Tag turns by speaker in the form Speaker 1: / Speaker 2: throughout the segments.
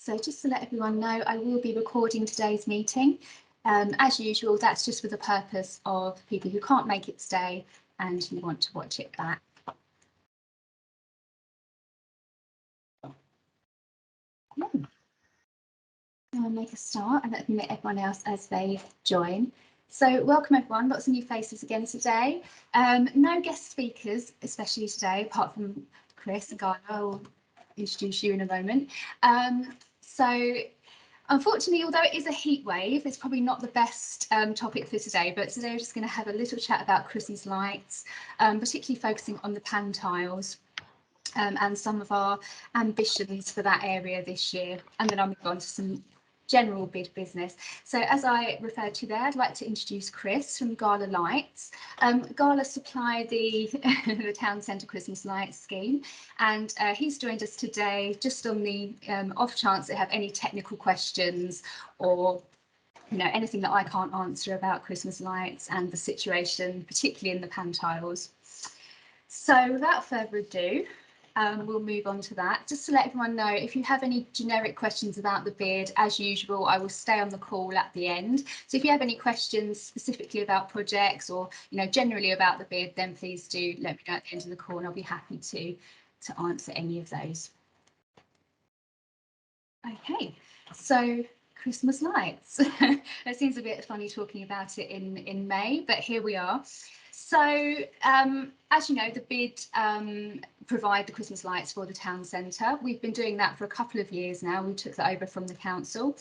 Speaker 1: So just to let everyone know, I will be recording today's meeting. As usual, that's just for the purpose of people who can't make it today and who want to watch it back. I'll make a start and let me meet everyone else as they join. So welcome everyone, lots of new faces again today. No guest speakers, especially today, apart from Chris and Gala. I'll introduce you in a moment. So unfortunately, although it is a heat wave, it's probably not the best topic for today, but today we're just going to have a little chat about Christmas lights, particularly focusing on the pan tiles and some of our ambitions for that area this year. And then I'll move on to some general bid business. So as I referred to there, I'd like to introduce Chris from Gala Lights. Gala supply the, the town centre Christmas lights scheme, and he's joined us today just on the off chance they have any technical questions or anything that I can't answer about Christmas lights and the situation, particularly in the pan tiles. So without further ado, we'll move on to that. Just to let everyone know, if you have any generic questions about the bid, as usual, I will stay on the call at the end. So if you have any questions specifically about projects or generally about the bid, then please do let me know at the end of the call and I'll be happy to answer any of those. Okay, so Christmas lights. It seems a bit funny talking about it in May, but here we are. So as you know, the bid provide the Christmas lights for the town centre. We've been doing that for a couple of years now. We took that over from the council.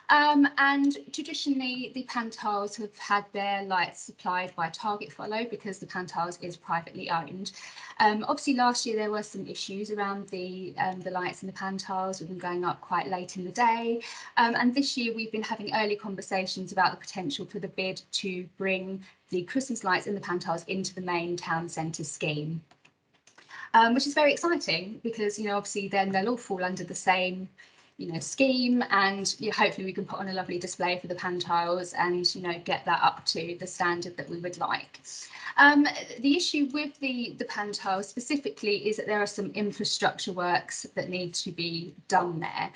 Speaker 1: And traditionally, the pan tiles have had their lights supplied by Target Follow because the pan tiles is privately owned. Obviously, last year there were some issues around the lights and the pan tiles with them going up quite late in the day. And this year we've been having early conversations about the potential for the bid to bring the Christmas lights and the pan tiles into the main town centre scheme, which is very exciting because obviously then they'll all fall under the same scheme, and hopefully we can put on a lovely display for the pan tiles and get that up to the standard that we would like. The issue with the pan tiles specifically is that there are some infrastructure works that need to be done there.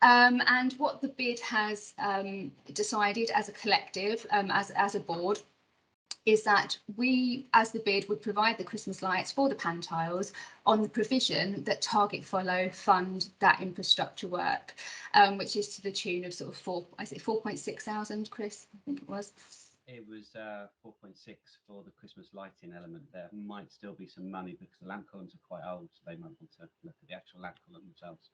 Speaker 1: And what the bid has decided as a collective, as a board, is that we, as the bid, would provide the Christmas lights for the pan tiles on the provision that Target Follow fund that infrastructure work, which is to the tune of sort of 4.6 thousand, Chris, I think it was.
Speaker 2: It was 4.6 for the Christmas lighting element. There might still be some money because the lamp columns are quite old, so they might want to look at the actual lamp column themselves.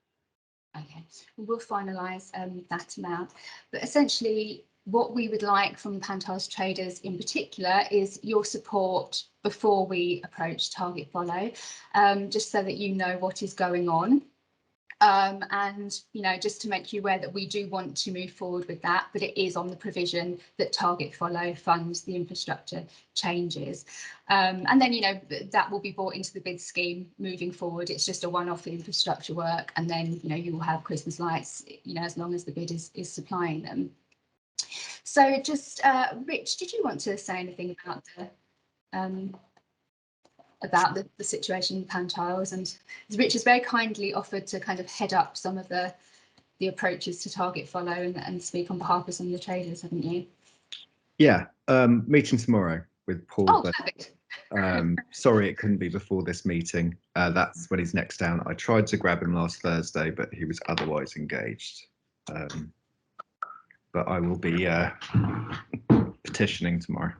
Speaker 1: Okay, we'll finalise that amount, but essentially what we would like from pan tiles traders in particular is your support before we approach Target Follow, just so that you know what is going on. And just to make you aware that we do want to move forward with that, but it is on the provision that Target Follow funds the infrastructure changes, and then that will be brought into the bid scheme moving forward. It's just a one-off infrastructure work, and then you will have Christmas lights as long as the bid is supplying them. So just Rich, did you want to say anything about the situation in pan tiles? And Rich has very kindly offered to kind of head up some of the approaches to Target Follow and speak on behalf of some of the traders, haven't you?
Speaker 3: Yeah, meeting tomorrow with Paul.
Speaker 1: Oh, perfect.
Speaker 3: Sorry it couldn't be before this meeting. That's when he's next down. I tried to grab him last Thursday, but he was otherwise engaged. But I will be petitioning tomorrow.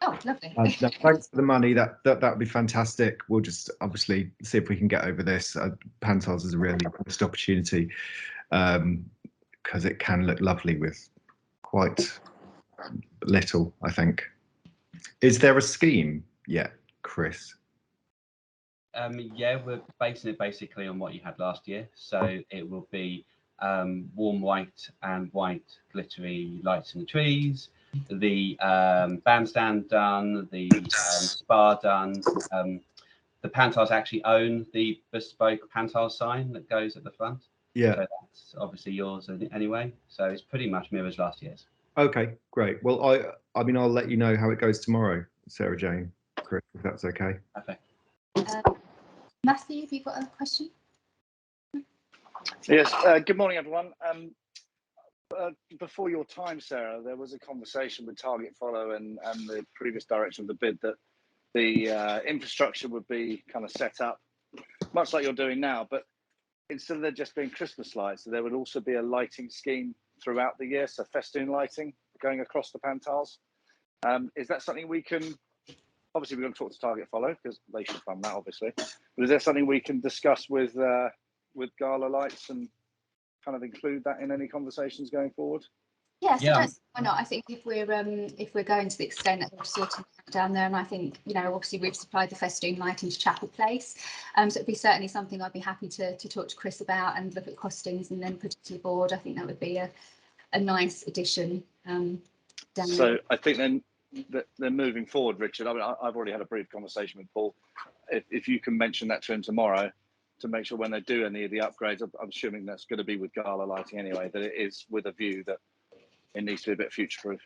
Speaker 1: Oh, lovely.
Speaker 3: Thanks for the money. That would be fantastic. We'll just obviously see if we can get over this. Pan tiles is a really missed opportunity because it can look lovely with quite little, I think. Is there a scheme yet, Chris?
Speaker 2: Yeah, we're basing it basically on what you had last year. So it will be warm white and white glittery lights in the trees, the bandstand done, the spa done. The pan tiles actually own the bespoke pan tile sign that goes at the front.
Speaker 3: Yeah.
Speaker 2: So that's obviously yours anyway. So it's pretty much mirrors last year's.
Speaker 3: Okay, great. Well, I mean, I'll let you know how it goes tomorrow, Sarah Jane, Chris, if that's okay.
Speaker 2: Okay.
Speaker 1: Matthew, have you got a question?
Speaker 4: Yes, good morning, everyone. Before your time, Sarah, there was a conversation with Target Follow and the previous direction of the bid that the infrastructure would be kind of set up, much like you're doing now, but instead of there just being Christmas lights, there would also be a lighting scheme throughout the year, so festoon lighting going across the Pantiles. Is that something we can, obviously we're going to talk to Target Follow because they should fund that, obviously, but is there something we can discuss with Gala Lights and kind of include that in any conversations going forward?
Speaker 1: Yes,
Speaker 2: Yeah.
Speaker 1: I don't see why not. I think if we're going to the extent that we're sorting that down there, and I think, you know, obviously we've supplied the festoon lighting to Chapel Place, so it'd be certainly something I'd be happy to talk to Chris about and look at costings and then put it to the board. I think that would be a nice addition. Down
Speaker 4: So
Speaker 1: there.
Speaker 4: I think then that they're moving forward, Richard. I mean, I've already had a brief conversation with Paul. If you can mention that to him tomorrow, to make sure when they do any of the upgrades, I'm assuming that's going to be with Gala Lighting anyway, that it is with a view that it needs to be a bit future-proof.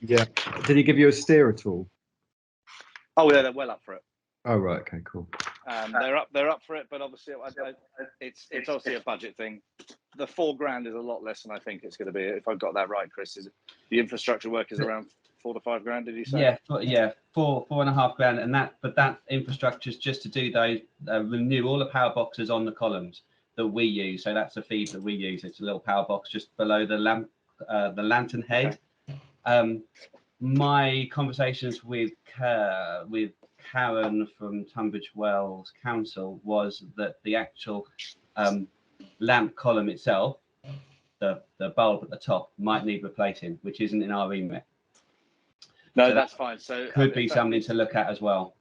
Speaker 3: Yeah. Did he give you a steer at all?
Speaker 4: Oh yeah, they're well up for it.
Speaker 3: Oh right, okay, cool.
Speaker 4: They're up for it, but obviously it's obviously a budget thing. The $4,000 is a lot less than I think it's going to be. If I've got that right, Chris, is it, the infrastructure work is around $4,000 to $5,000? Did you say?
Speaker 2: Yeah, $4,500, and that infrastructure is just to do those renew all the power boxes on the columns that we use. So that's the feed that we use. It's a little power box just below the lamp, the lantern head. Okay. My conversations with Karen from Tunbridge Wells Council was that the actual lamp column itself, the bulb at the top, might need replacing, which isn't in our remit.
Speaker 4: No,
Speaker 2: so
Speaker 4: that's fine. So
Speaker 2: could be something to look at as well.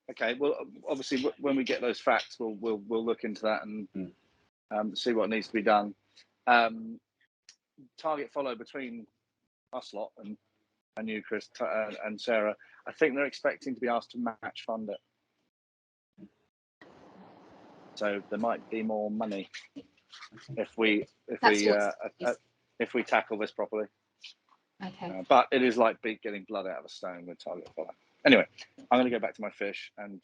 Speaker 4: Okay. Well, obviously, when we get those facts, we'll look into that and see what needs to be done. Target Follow between us lot and you, Chris, and Sarah. I think they're expecting to be asked to match fund it. So there might be more money if we tackle this properly.
Speaker 1: Okay.
Speaker 4: But it is like getting blood out of a stone with Target Follow. Anyway, I'm going to go back to my fish and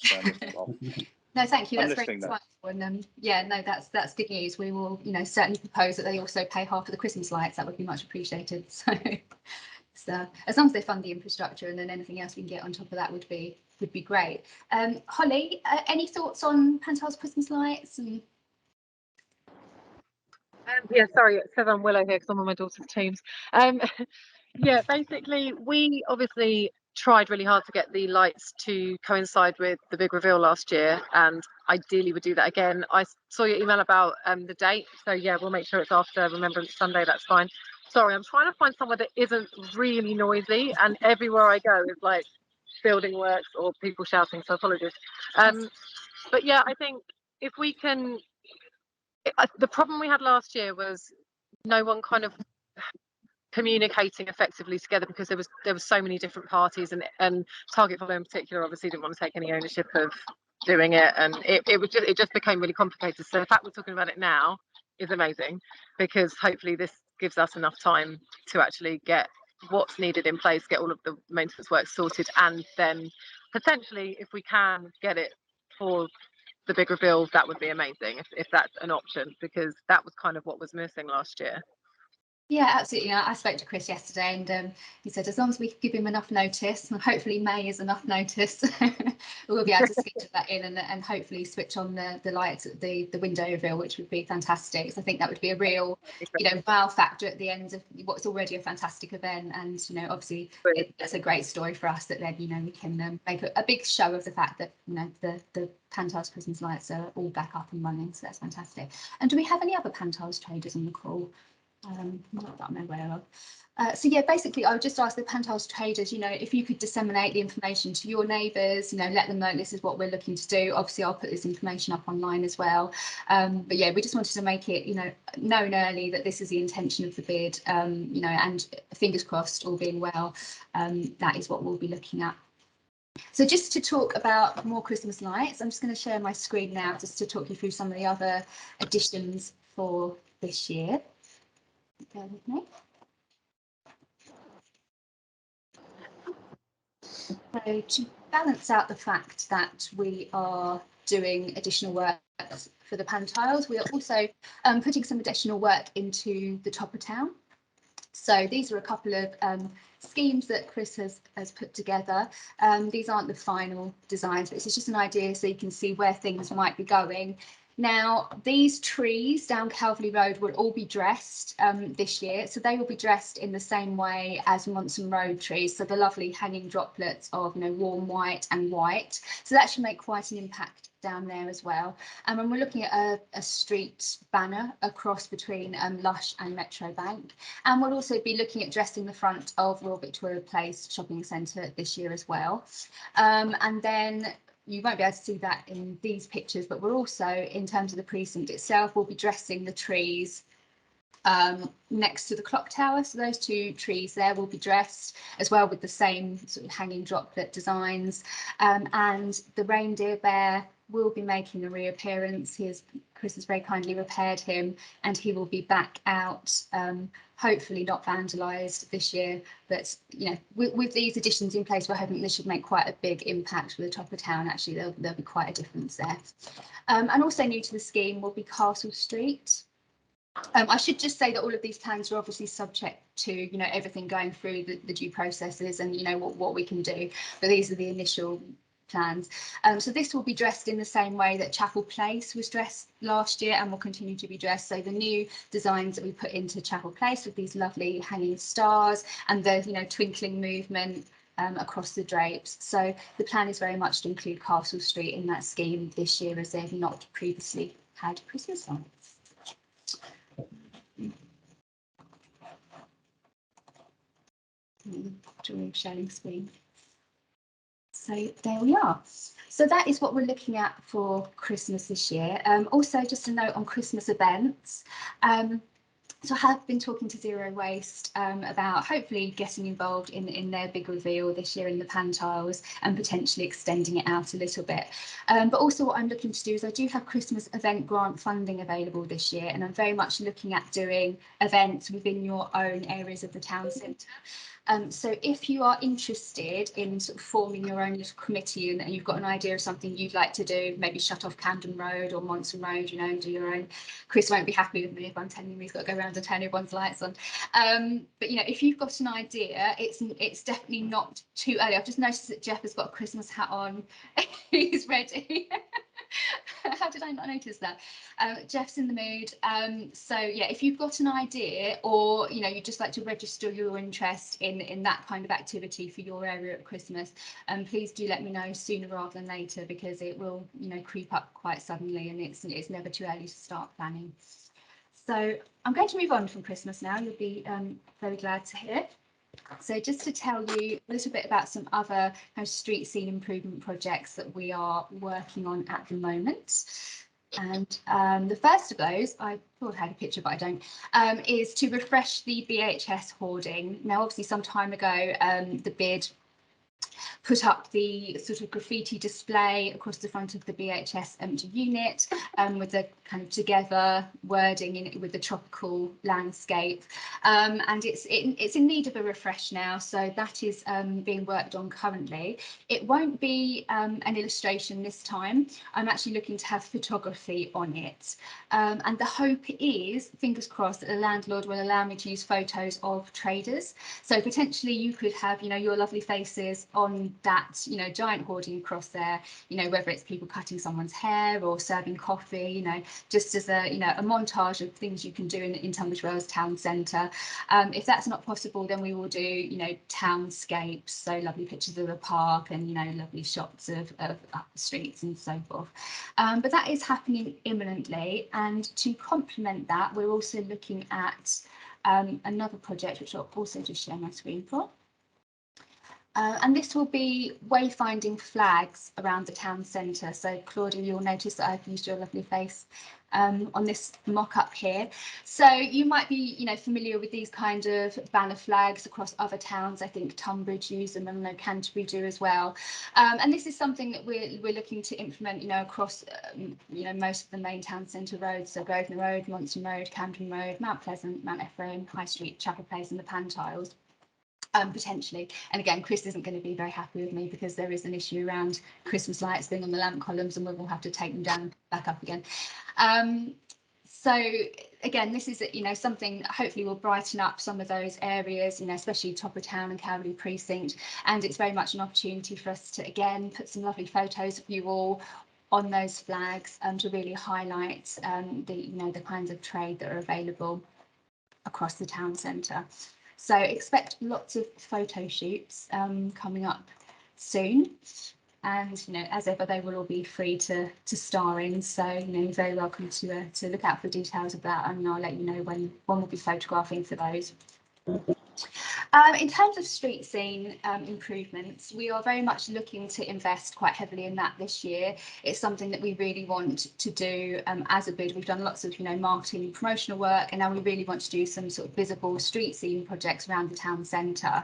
Speaker 1: No, thank you.
Speaker 4: I'm
Speaker 1: That's very insightful. And yeah, no, that's good news. We will, you know, certainly propose that they also pay half of the Christmas lights. That would be much appreciated. So, as long as they fund the infrastructure, and then anything else we can get on top of that would be great. Holly, any thoughts on Pantiles Christmas lights? And
Speaker 5: yeah, sorry, it says I'm Willow here because I'm on my daughter's teams. Yeah, basically, we obviously tried really hard to get the lights to coincide with the big reveal last year, and ideally would do that again. I saw your email about the date, so yeah, we'll make sure it's after Remembrance Sunday. That's fine. Sorry, I'm trying to find somewhere that isn't really noisy, and everywhere I go is like building works or people shouting, so apologies. But yeah, I think if we can, the problem we had last year was no one kind of communicating effectively together because there was so many different parties, and Target Follow in particular obviously didn't want to take any ownership of doing it, and it just became really complicated. So the fact we're talking about it now is amazing, because hopefully this gives us enough time to actually get what's needed in place, get all of the maintenance work sorted, and then potentially if we can get it for the big reveal, that would be amazing if that's an option, because that was kind of what was missing last year.
Speaker 1: yeah, absolutely. I spoke to Chris yesterday, and he said as long as we give him enough notice, and hopefully May is enough notice, we'll be able to schedule that in and hopefully switch on the lights at the window reveal, which would be fantastic. So I think that would be a real, you know, wow factor at the end of what's already a fantastic event. And you know, obviously it's a great story for us that then, you know, we can make a big show of the fact that, you know, the Pantiles Christmas lights are all back up and running. So that's fantastic. And do we have any other Pantiles traders on the call? Not that I'm aware of. So yeah, basically I would just ask the Pantiles traders, you know, if you could disseminate the information to your neighbours, you know, let them know this is what we're looking to do. Obviously I'll put this information up online as well, but yeah, we just wanted to make it, you know, known early that this is the intention of the bid, you know, and fingers crossed, all being well, that is what we'll be looking at. So just to talk about more Christmas lights, I'm just going to share my screen now just to talk you through some of the other additions for this year. Bear with me. So balance out the fact that we are doing additional work for the pantiles, we are also putting some additional work into the top of town. So these are a couple of schemes that Chris has put together. These aren't the final designs, but it's just an idea so you can see where things might be going. Now, these trees down Calverley Road will all be dressed this year. So they will be dressed in the same way as Monson Road trees. So the lovely hanging droplets of, warm white and white. So that should make quite an impact down there as well. And when we're looking at a street banner across between Lush and Metro Bank. And we'll also be looking at dressing the front of Royal Victoria Place Shopping Centre this year as well. And then you won't be able to see that in these pictures, but we're also, in terms of the precinct itself, we'll be dressing the trees next to the clock tower. So those two trees there will be dressed as well with the same sort of hanging droplet designs. And the reindeer bear will be making a reappearance. Chris has very kindly repaired him, and he will be back out, hopefully not vandalised this year. But with these additions in place, we're hoping this should make quite a big impact for the top of town. Actually, there'll be quite a difference there. And also new to the scheme will be Castle Street. I should just say that all of these plans are obviously subject to everything going through the due processes and what we can do, but these are the initial plans. So this will be dressed in the same way that Chapel Place was dressed last year and will continue to be dressed. So the new designs that we put into Chapel Place with these lovely hanging stars and the twinkling movement across the drapes. So the plan is very much to include Castle Street in that scheme this year, as they've not previously had Christmas lights. Sharing screen. So there we are. So that is what we're looking at for Christmas this year. Also, just a note on Christmas events. So I have been talking to Zero Waste about hopefully getting involved in their big reveal this year in the pantiles and potentially extending it out a little bit. But also what I'm looking to do is I do have Christmas event grant funding available this year, and I'm very much looking at doing events within your own areas of the town centre. So if you are interested in sort of forming your own little committee and you've got an idea of something you'd like to do, maybe shut off Camden Road or Monson Road, and do your own. Chris won't be happy with me if I'm telling him he's got to go around and turn everyone's lights on. But if you've got an idea, it's definitely not too early. I've just noticed that Jeff has got a Christmas hat on. He's ready. How did I not notice that? Jeff's in the mood. So yeah, if you've got an idea or you'd just like to register your interest in that kind of activity for your area at Christmas, please do let me know sooner rather than later, because it will creep up quite suddenly, and it's never too early to start planning. So I'm going to move on from Christmas now. You'll be very glad to hear. So just to tell you a little bit about some other kind of street scene improvement projects that we are working on at the moment. And the first of those, I thought I had a picture, but I don't, is to refresh the BHS hoarding. Now, obviously, some time ago, the bid put up the sort of graffiti display across the front of the BHS empty unit, with the kind of together wording in it with the tropical landscape, and it's in need of a refresh now, so that is being worked on currently. It won't be an illustration this time. I'm actually looking to have photography on it, and the hope is, fingers crossed, that the landlord will allow me to use photos of traders. So potentially you could have your lovely faces on that giant hoarding across there, whether it's people cutting someone's hair or serving coffee, just as a a montage of things you can do in Tunbridge Wells town centre. If that's not possible, then we will do townscapes, so lovely pictures of the park and lovely shots of streets and so forth. But that is happening imminently, and to complement that, we're also looking at another project which I'll also just share my screen for. And this will be wayfinding flags around the town centre. So Claudia, you'll notice that I've used your lovely face on this mock-up here. So you might be familiar with these kind of banner flags across other towns. I think Tunbridge use them, and I know Canterbury do as well. And this is something that we're looking to implement across most of the main town centre roads. So Grosvenor Road, Monson Road, Camden Road, Mount Pleasant, Mount Ephraim, High Street, Chapel Place and the Pantiles. potentially. And again, Chris isn't going to be very happy with me because there is an issue around Christmas lights being on the lamp columns, and we will have to take them down back up again. So again, this is, you know, something hopefully will brighten up some of those areas, you know, especially top of town and Cowley precinct. And it's very much an opportunity for us to again put some lovely photos of you all on those flags, to really highlight the, you know, the kinds of trade that are available across the town centre. So expect lots of photo shoots coming up soon. And, you know, as ever, they will all be free to star in. So, you know, you're very welcome to look out for the details of that, and I'll let you know when we'll be photographing for those. In terms of street scene improvements, we are very much looking to invest quite heavily in that this year. It's something that we really want to do as a bid. We've done lots of, you know, marketing and promotional work, and now we really want to do some sort of visible street scene projects around the town centre.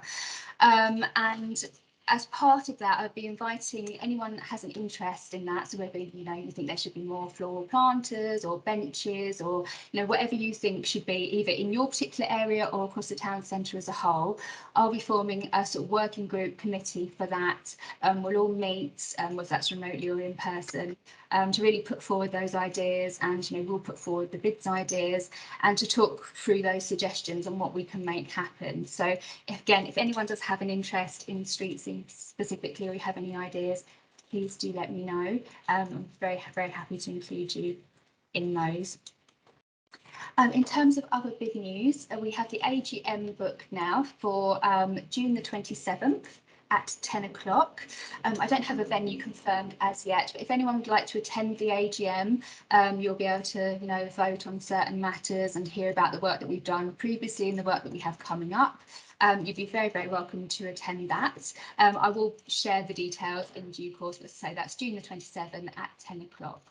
Speaker 1: And as part of that, I'd be inviting anyone that has an interest in that. So whether, you know, you think there should be more floral planters or benches, or, you know, whatever you think should be either in your particular area or across the town centre as a whole, I'll be forming a sort of working group committee for that. We'll all meet, whether that's remotely or in person, to really put forward those ideas, and, you know, we'll put forward the bids ideas and to talk through those suggestions and what we can make happen. So if anyone does have an interest in street scene specifically, or you have any ideas, please do let me know. I'm very, very happy to include you in those. In terms of other big news, we have the AGM book now for June the 27th. At 10 o'clock. I don't have a venue confirmed as yet, but if anyone would like to attend the AGM, you'll be able to, you know, vote on certain matters and hear about the work that we've done previously and the work that we have coming up. You'd be very, very welcome to attend that. I will share the details in due course, but say that's June the 27th at 10 o'clock.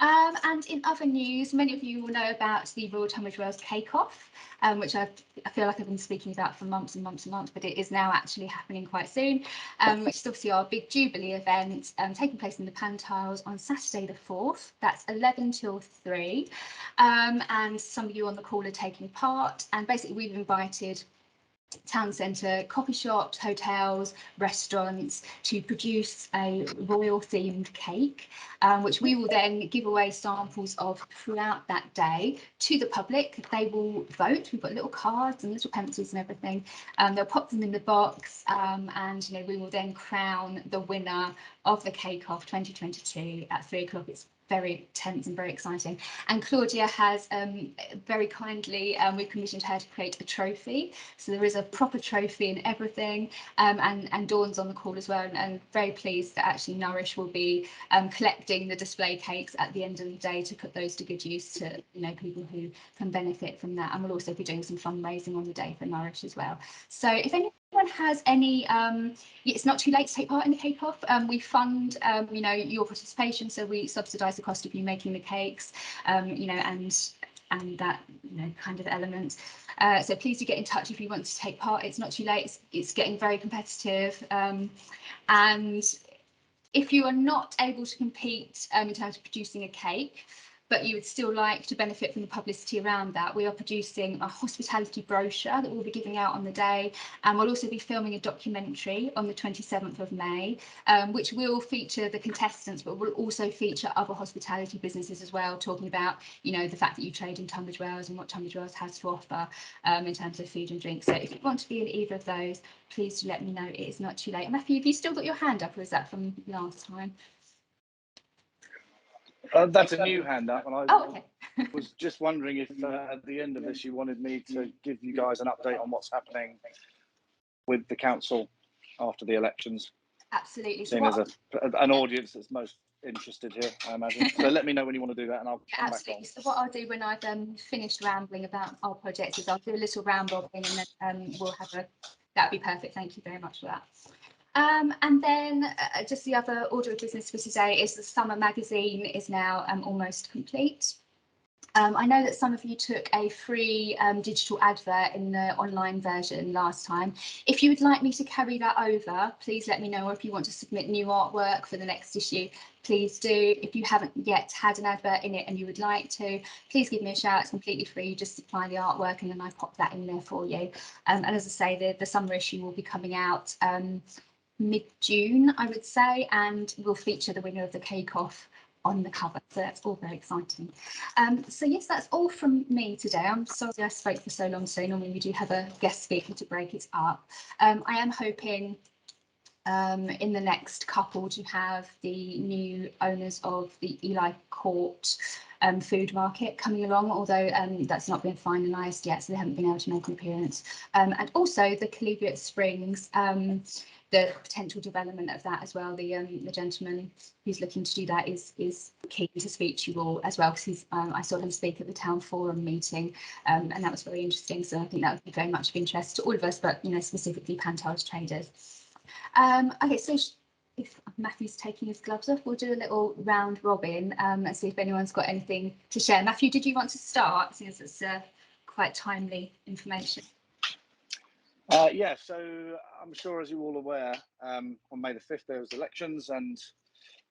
Speaker 1: And in other news, many of you will know about the Royal Tunbridge Wells Cake-Off, which I feel like I've been speaking about for months and months and months, but it is now actually happening quite soon, which is obviously our big Jubilee event, taking place in the Pantiles on Saturday the 4th. That's 11 till 3. And some of you on the call are taking part. And basically, we've invited town centre coffee shops, hotels, restaurants to produce a royal themed cake, which we will then give away samples of throughout that day to the public. They will vote. We've got little cards and little pencils and everything. They'll pop them in the box, and, you know, we will then crown the winner of the Cake Off 2022 at 3 o'clock. It's very tense and very exciting, and Claudia has very kindly, we've commissioned her to create a trophy, so there is a proper trophy and everything, and Dawn's on the call as well, and very pleased that actually Nourish will be collecting the display cakes at the end of the day to put those to good use to, you know, people who can benefit from that, and we'll also be doing some fundraising on the day for Nourish as well. So if anyone has any, it's not too late to take part in the Cake Off. We fund, you know, your participation, so we subsidise the cost of you making the cakes, you know, and that, you know, kind of element. So please do get in touch if you want to take part. It's not too late. It's getting very competitive, and if you are not able to compete in terms of producing a cake, but you would still like to benefit from the publicity around that, we are producing a hospitality brochure that we'll be giving out on the day, and we'll also be filming a documentary on the 27th of May, which will feature the contestants, but will also feature other hospitality businesses as well, talking about, you know, the fact that you trade in Tunbridge Wells and what Tunbridge Wells has to offer in terms of food and drink. So if you want to be in either of those, please do let me know. It is not too late. Matthew, have you still got your hand up, or is that from last time?
Speaker 4: That's a new hand up, and I
Speaker 1: okay.
Speaker 4: was just wondering if at the end of this you wanted me to give you guys an update on what's happening with the council after the elections.
Speaker 1: Absolutely.
Speaker 4: Seeing as an audience that's most interested here, I imagine. So let me know when you want to do that, and I'll come back on.
Speaker 1: So what I'll do when I've finished rambling about our projects is I'll do a little round robin, and then we'll have that'd be perfect. Thank you very much for that. And then just the other order of business for today is the summer magazine is now almost complete. I know that some of you took a free digital advert in the online version last time. If you would like me to carry that over, please let me know, or if you want to submit new artwork for the next issue, please do. If you haven't yet had an advert in it and you would like to, please give me a shout. It's completely free. You just supply the artwork and then I pop that in there for you. And as I say, the summer issue will be coming out mid-June, I would say, and will feature the winner of the Cake Off on the cover, so that's all very exciting. So yes, that's all from me today. I'm sorry I spoke for so long, so normally we do have a guest speaker to break it up. I am hoping in the next couple to have the new owners of the Ely Court food market coming along, although that's not been finalised yet, so they haven't been able to make an appearance. And also the Collegiate Springs, the potential development of that as well. The gentleman who's looking to do that is keen to speak to you all as well, because I saw him speak at the town forum meeting, and that was very interesting. So I think that would be very much of interest to all of us, but specifically Pantiles traders. Okay, so if Matthew's taking his gloves off, we'll do a little round robin and see if anyone's got anything to share. Matthew, did you want to start, since it's quite timely information?
Speaker 4: Yeah, so I'm sure, as you're all aware, on May the 5th there was elections, and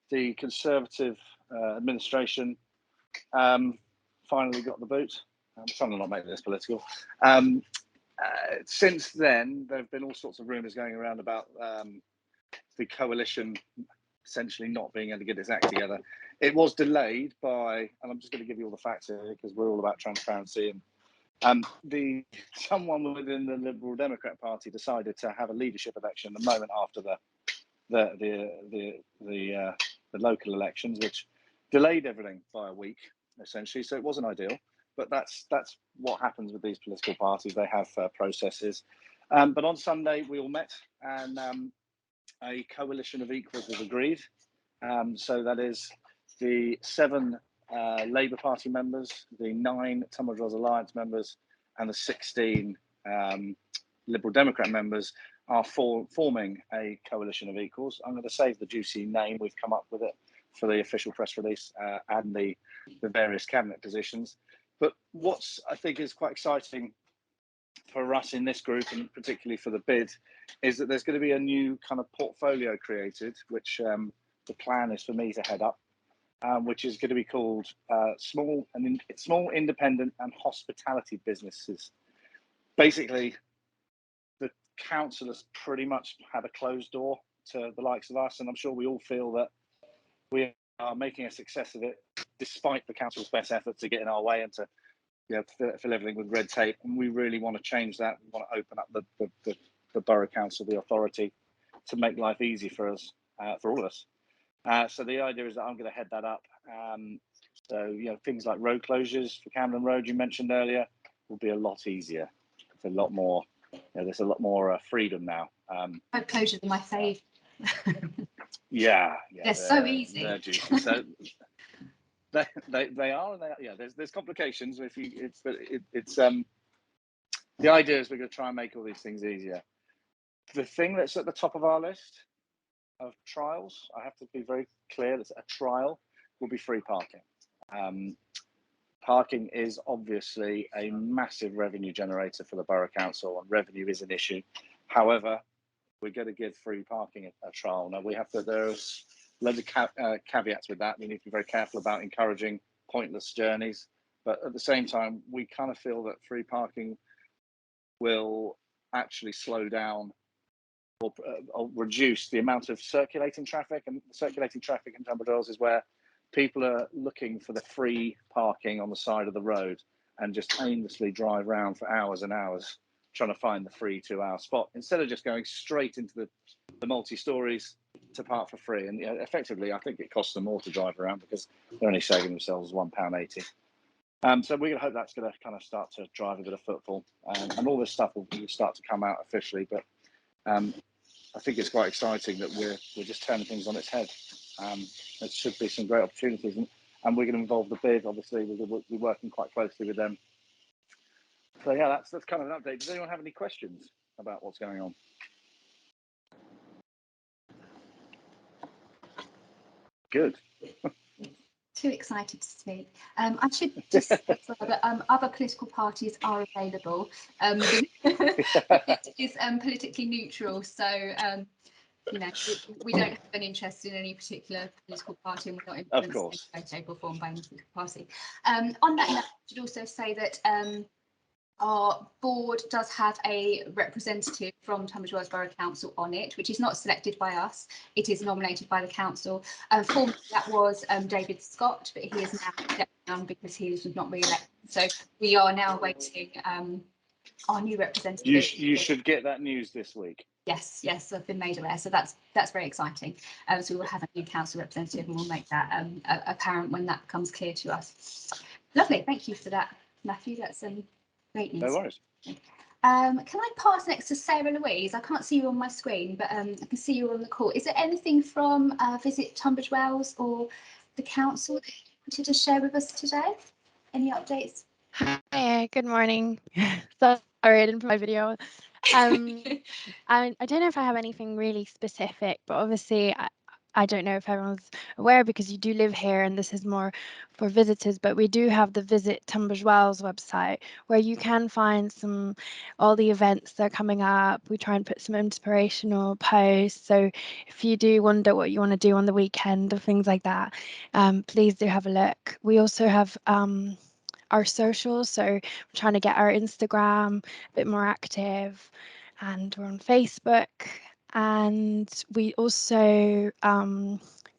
Speaker 4: the Conservative administration finally got the boot. I'm trying to not make this political. Since then, there have been all sorts of rumours going around about the coalition essentially not being able to get its act together. It was delayed by, and I'm just going to give you all the facts here because we're all about transparency, and someone within the Liberal Democrat Party decided to have a leadership election the moment after the local elections, which delayed everything by a week essentially. So it wasn't ideal, but that's what happens with these political parties. They have processes. But on Sunday we all met, and a coalition of equals was agreed. So that is the 7 Labour Party members, the 9 Tunbridge Wells Alliance members, and the 16 Liberal Democrat members are forming a coalition of equals. I'm going to save the juicy name. We've come up with it for the official press release and the various cabinet positions. But what's, I think, is quite exciting for us in this group, and particularly for the bid, is that there's going to be a new kind of portfolio created, which the plan is for me to head up, which is going to be called small independent and hospitality businesses. Basically, the council has pretty much had a closed door to the likes of us, and I'm sure we all feel that we are making a success of it, despite the council's best efforts to get in our way and to fill everything with red tape. And we really want to change that. We want to open up the borough council, the authority, to make life easy for us, for all of us. So the idea is that I'm going to head that up. So things like road closures for Camden Road you mentioned earlier will be a lot easier. It's a lot more. There's a lot more freedom now.
Speaker 1: Road closures are my fave.
Speaker 4: Yeah,
Speaker 1: they're so easy.
Speaker 4: They're juicy. So they are. Yeah, there's complications. It's the idea is we're going to try and make all these things easier. The thing that's at the top of our list of trials, I have to be very clear, that a trial will be free parking. Parking is obviously a massive revenue generator for the Borough Council, and revenue is an issue. However, we're going to give free parking a trial. Now, there's loads of caveats with that. We need to be very careful about encouraging pointless journeys. But at the same time, we kind of feel that free parking will actually slow down or reduce the amount of circulating traffic. And circulating traffic in Tunbridge Wells is where people are looking for the free parking on the side of the road and just aimlessly drive around for hours and hours trying to find the free 2-hour spot, instead of just going straight into the multi-stories to park for free. And effectively, I think it costs them more to drive around because they're only saving themselves £1.80. So we're going to hope that's going to kind of start to drive a bit of footfall, and all this stuff will start to come out officially. But I think it's quite exciting that we're just turning things on its head. There should be some great opportunities, and we're going to involve the bid. Obviously, we'll be working quite closely with them. So yeah, that's kind of an update. Does anyone have any questions about what's going on? Good.
Speaker 1: too excited to speak. I should just say as well that other political parties are available. It is politically neutral, so you know, we don't have an interest in any particular political party, and we're not influenced in any shape or form by any political party. On that note, I should also say that our board does have a representative from Tunbridge Wells Borough Council on it, which is not selected by us. It is nominated by the council. Formerly that was David Scott, but he is now stepped down because he was not re-elected. So we are now awaiting our new representative.
Speaker 4: You should get that news this week.
Speaker 1: Yes, I've been made aware. So that's very exciting. So we will have a new council representative, and we'll make that apparent when that becomes clear to us. Lovely, thank you for that, Matthew. That's great news.
Speaker 4: No worries.
Speaker 1: Can I pass next to Sarah Louise? I can't see you on my screen, but I can see you on the call. Is there anything from Visit Tunbridge Wells or the council that you wanted to share with us today? Any updates?
Speaker 6: Hi, good morning. Sorry, I didn't put my video. I don't know if I have anything really specific, but obviously I don't know if everyone's aware because you do live here and this is more for visitors, but we do have the Visit Tunbridge Wells website where you can find all the events that are coming up. We try and put some inspirational posts. So if you do wonder what you want to do on the weekend or things like that, please do have a look. We also have our socials, so we're trying to get our Instagram a bit more active, and we're on Facebook. And we also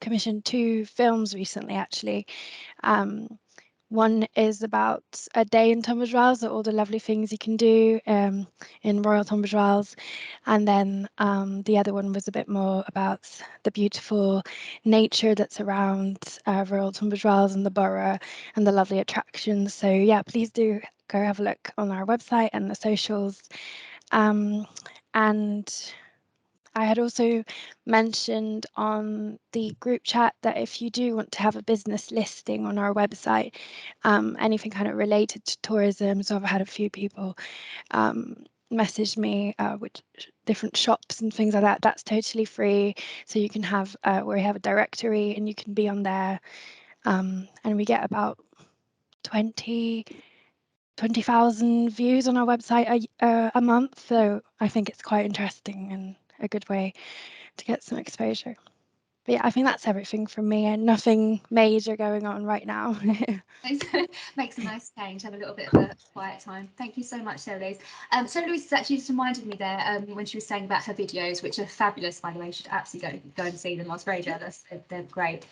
Speaker 6: commissioned 2 films recently, actually. One is about a day in Tunbridge Wells, all the lovely things you can do in Royal Tunbridge Wells. And then the other one was a bit more about the beautiful nature that's around Royal Tunbridge Wells and the borough and the lovely attractions. So yeah, please do go have a look on our website and the socials. And I had also mentioned on the group chat that if you do want to have a business listing on our website, anything kind of related to tourism, so I've had a few people message me with different shops and things like that. That's totally free, so you can have we have a directory and you can be on there, and we get about 20,000 views on our website a month, so I think it's quite interesting and a good way to get some exposure. But yeah, I think that's everything from me, and nothing major going on right now.
Speaker 1: Makes a nice change, have a little bit of a quiet time. Thank you so much, Sarah Louise. Sarah Louise has actually just reminded me there when she was saying about her videos, which are fabulous, by the way. You should absolutely go and see them. I was very jealous. They're great.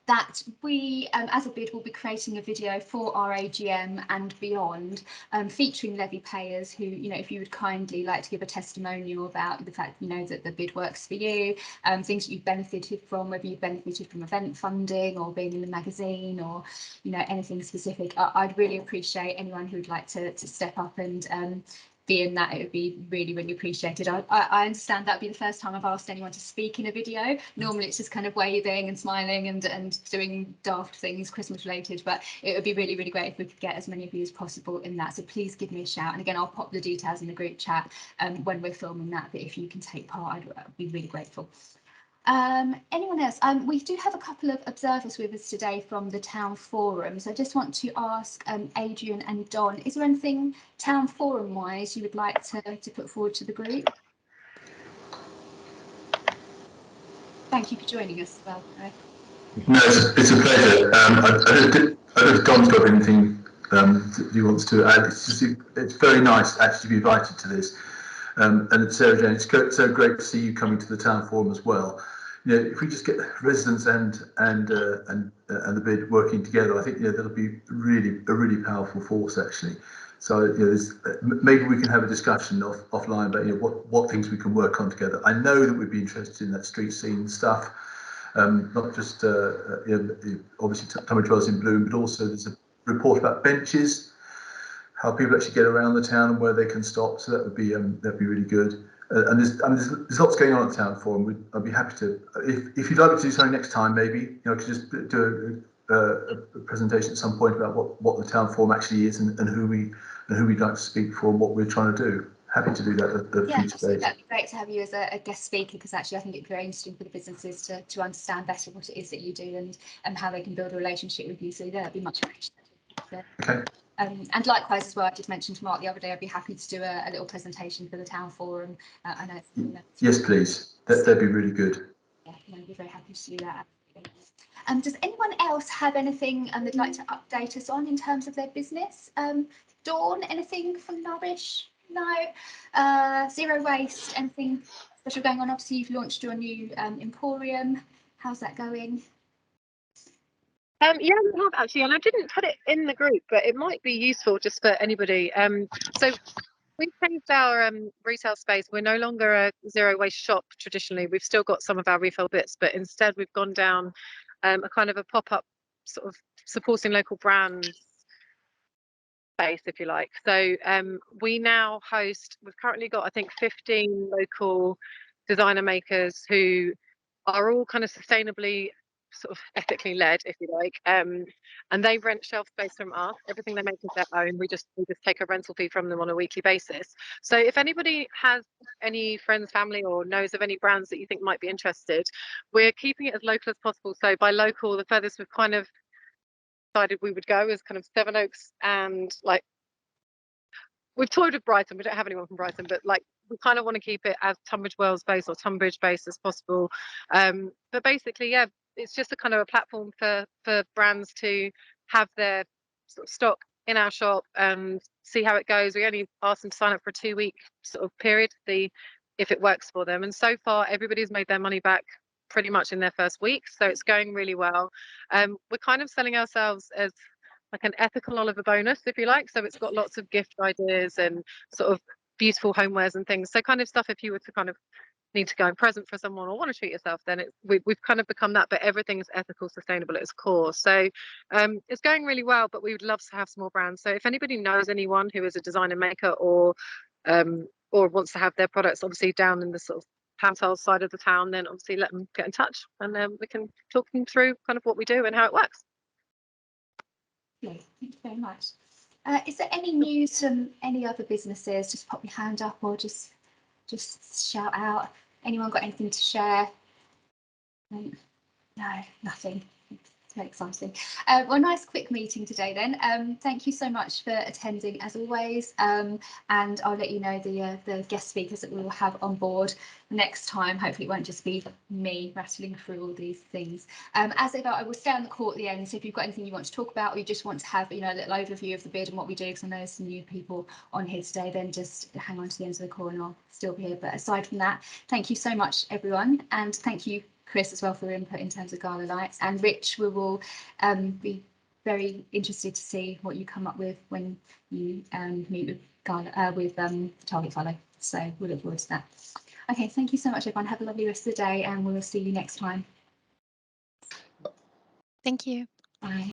Speaker 1: That we, as a bid, will be creating a video for our AGM and beyond, featuring levy payers who, you know, if you would kindly like to give a testimonial about the fact, you know, that the bid works for you, things that you've benefited from, whether you've benefited from event funding or being in the magazine or, you know, anything specific. I'd really appreciate anyone who would like to step up and be in that. It would be really, really appreciated. I understand that would be the first time I've asked anyone to speak in a video. Normally it's just kind of waving and smiling and doing daft things Christmas related, but it would be really, really great if we could get as many of you as possible in that. So please give me a shout, and again I'll pop the details in the group chat when we're filming that, but if you can take part I'd be really grateful. Anyone else? We do have a couple of observers with us today from the Town Forum, so I just want to ask Adrian and Don, is there anything Town Forum wise you would like to put forward to the group? Thank you for joining us as well.
Speaker 7: No, it's a pleasure. I don't know if Don's got anything that he wants to add. It's very nice actually to be invited to this. And Sarah Jane, it's so great to see you coming to the Town Forum as well. You know, if we just get residents and the bid working together, I think, you know, that'll be a really powerful force actually. So, you know, maybe we can have a discussion offline about, you know, what things we can work on together. I know that we'd be interested in that street scene stuff, not just you know, obviously Tunbridge Wells in bloom, but also there's a report about benches, how people actually get around the town and where they can stop. So that'd be really good. And there's lots going on at the Town Forum. I'd be happy to, if you'd like me to do something next time, maybe, you know, I could just do a presentation at some point about what the Town Forum actually is and who we'd like to speak for and what we're trying to do. happy to do that at a
Speaker 1: Yeah,
Speaker 7: future date.
Speaker 1: that'd be great to have you as a guest speaker, because actually I think it's very interesting for the businesses to understand better what it is that you do and how they can build a relationship with you. So that'd be much appreciated.
Speaker 7: Okay.
Speaker 1: And likewise as well, I did mention to Mark the other day, I'd be happy to do a little presentation for the town forum. I know.
Speaker 7: Yes, please. That'd be really good.
Speaker 1: Yeah, I'd be very happy to do that. Does anyone else have anything they'd like to update us on in terms of their business? Dawn, anything from Nourish? No. Zero Waste, anything special going on? Obviously, you've launched your new emporium. How's that going?
Speaker 5: Yeah, we have actually, and I didn't put it in the group, but it might be useful just for anybody. So we've changed our retail space. We're no longer a zero waste shop traditionally. We've still got some of our refill bits, but instead we've gone down a kind of a pop-up sort of supporting local brands space, if you like. So we now host, we've currently got, I think, 15 local designer makers who are all kind of sustainably sort of ethically led, if you like, and they rent shelf space from us. Everything they make is their own. We just take a rental fee from them on a weekly basis. So if anybody has any friends, family, or knows of any brands that you think might be interested, we're keeping it as local as possible. So by local, the furthest we've kind of decided we would go is kind of Sevenoaks, and like we've toyed with Brighton. We don't have anyone from Brighton, but like we kind of want to keep it as Tunbridge Wells based or Tunbridge based as possible. But basically, yeah, it's just a kind of a platform for brands to have their sort of stock in our shop and see how it goes. We only ask them to sign up for a 2-week sort of period to see if it works for them. And so far, everybody's made their money back pretty much in their first week. So it's going really well. We're kind of selling ourselves as like an ethical Oliver bonus, if you like. So it's got lots of gift ideas and sort of beautiful homewares and things. So kind of stuff if you were to kind of need to go and present for someone or want to treat yourself, then we've kind of become that, but everything's ethical, sustainable at its core. So it's going really well, but we would love to have some more brands. So if anybody knows anyone who is a designer maker or wants to have their products obviously down in the sort of Pantile side of the town, then obviously let them get in touch and we can talk them through kind of what we do and how it works.
Speaker 1: Thank you very much. Is there any news from any other businesses? Just pop your hand up or just shout out. Anyone got anything to share? No, nothing. Very exciting. Well, nice quick meeting today then. Thank you so much for attending as always, and I'll let you know the guest speakers that we will have on board next time. Hopefully it won't just be me rattling through all these things. As ever, I will stay on the call at the end, so if you've got anything you want to talk about or you just want to have a little overview of the bid and what we do, because I know there's some new people on here today, then just hang on to the end of the call and I'll still be here. But aside from that, thank you so much everyone, and thank you Chris as well for your input in terms of Gala Lights, and Rich, we will be very interested to see what you come up with when you meet with Gala Target Follow. So we'll look forward to that. Okay, thank you so much everyone. Have a lovely rest of the day and we'll see you next time.
Speaker 6: Thank you.
Speaker 1: Bye.